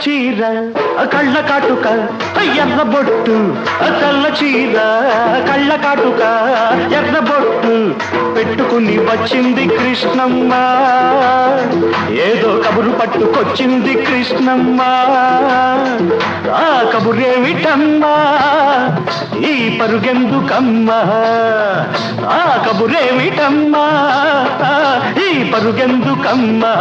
చీర కళ్ళ కాటుక ఎర్ర బొట్టు తెల్ల చీర కళ్ళ కాటుక ఎర్ర బొట్టు పెట్టుకుని వచ్చింది కృష్ణమ్మ ఏదో కబురు పట్టుకొచ్చింది కృష్ణమ్మ ఆ కబురేమిటమ్మా ఈ పరుగెందుకమ్మా ఆ కబురేమిటమ్మా ఈ పరుగెందుకమ్మా